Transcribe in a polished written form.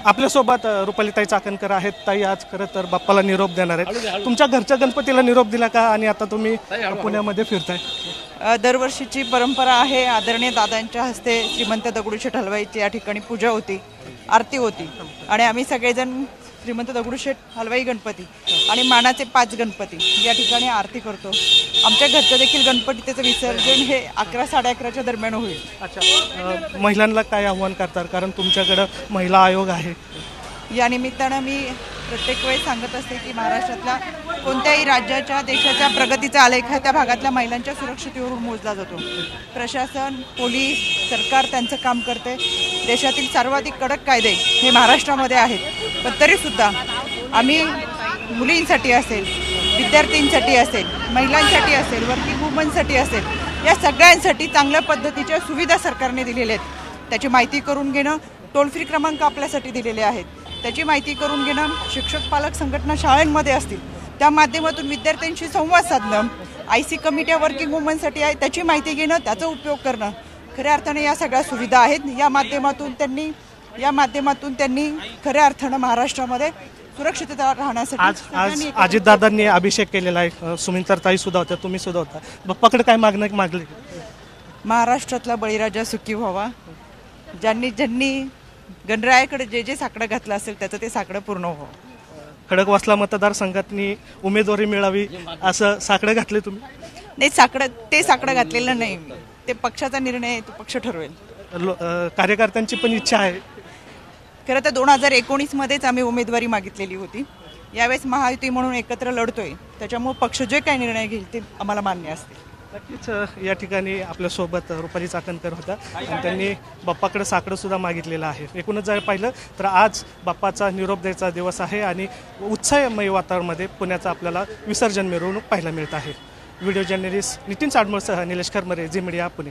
आपल्यासोबत रुपालीताई चाकणकर आहेत. ताई आज खरं तर बाप्पाला निरोप देणार आहेत. तुमच्या घरच्या गणपतीला निरोप दिला का आणि आता तुम्ही पुण्यामध्ये फिरताय? दरवर्षीची परंपरा आहे. आदरणीय दादांच्या हस्ते श्रीमंत दगडूशेठ हलवाईची या ठिकाणी पूजा होती, आरती होती आणि आम्ही सगळेजण श्रीमंत दगडूशेठ हलवाई गणपती आणि मानाचे 5 गणपती या ठिकाणी आरती करतो. आमच्या घरचं देखील गणपती त्याचं विसर्जन हे 11-11:30च्या दरम्यान होईल. अच्छा, महिलांना काय आव्हान करतात, कारण तुमच्याकडं महिला आयोग आहे? या निमित्तानं मी प्रत्येक वेळेस सांगत असते की महाराष्ट्रातल्या कोणत्याही राज्याच्या देशाच्या प्रगतीचा आलेख हा त्या भागातल्या महिलांच्या सुरक्षितेवरून मोजला जातो. प्रशासन, पोलीस, सरकार त्यांचं काम करते. देशातील सर्वाधिक कडक कायदे हे महाराष्ट्रामध्ये आहेत, पण तरीसुद्धा आम्ही मुलींसाठी असेल, विद्यार्थ्यांसाठी असेल, महिलांसाठी असेल, वर्किंग वुमनसाठी असेल, या सगळ्यांसाठी चांगल्या पद्धतीच्या सुविधा सरकारने दिलेल्या आहेत. त्याची माहिती करून घेणं, टोल फ्री क्रमांक आपल्यासाठी दिलेले आहेत, त्याची माहिती करून घेणं, शिक्षक पालक संघटना शाळांमध्ये असतील त्या माध्यमातून विद्यार्थ्यांशी संवाद साधणं, IC कमिट्या वर्किंग वुमनसाठी आहे त्याची माहिती घेणं, त्याचा उपयोग करणं. खऱ्या अर्थाने या सगळ्या सुविधा आहेत. या माध्यमातून त्यांनी खऱ्या अर्थानं महाराष्ट्रामध्ये सुरक्षितता राहण्यासाठी आज अजितदादांनी अभिषेक केलेला आहे. सुमित्राताई सुद्धा होत्या, तुम्ही सुद्धा होता. बाप्पाकडे काय मागले? महाराष्ट्रातला बळीराजा सुखी व्हावा. ज्यांनी गणरायाकडे जे साकडं घातलं असेल त्याचं ते साकडं पूर्ण व्हावं. खडकवासला मतदारसंघातनी उमेदवारी मिळावी असं साकडं घातले तुम्ही? नाही, ते साकडं घातलेलं नाही. ते पक्षाचा निर्णय आहे, तो पक्ष ठरवेल. कार्यकर्त्यांची पण इच्छा आहे. खरं तर 2019मध्येच आम्ही उमेदवारी मागितलेली होती. यावेळेस महायुती म्हणून एकत्र लढतोय, त्याच्यामुळे पक्ष जे काही निर्णय घेईल ते आम्हाला मान्य असतील. नक्कीच या ठिकाणी आपल्यासोबत रुपाली चाकणकर होता आणि त्यांनी बाप्पाकडे साकडं सुद्धा मागितलेलं आहे. एकूणच जर पाहिलं तर आज बाप्पाचा निरोप द्यायचा दिवस आहे आणि उत्साहमय वातावरणामध्ये पुण्याचा आपल्याला विसर्जन मिरवणूक पाहायला मिळत आहे. व्हिडिओ जर्नलिस्ट नितीन साडमोळसह निलेश खरमरे, झी मीडिया, पुणे.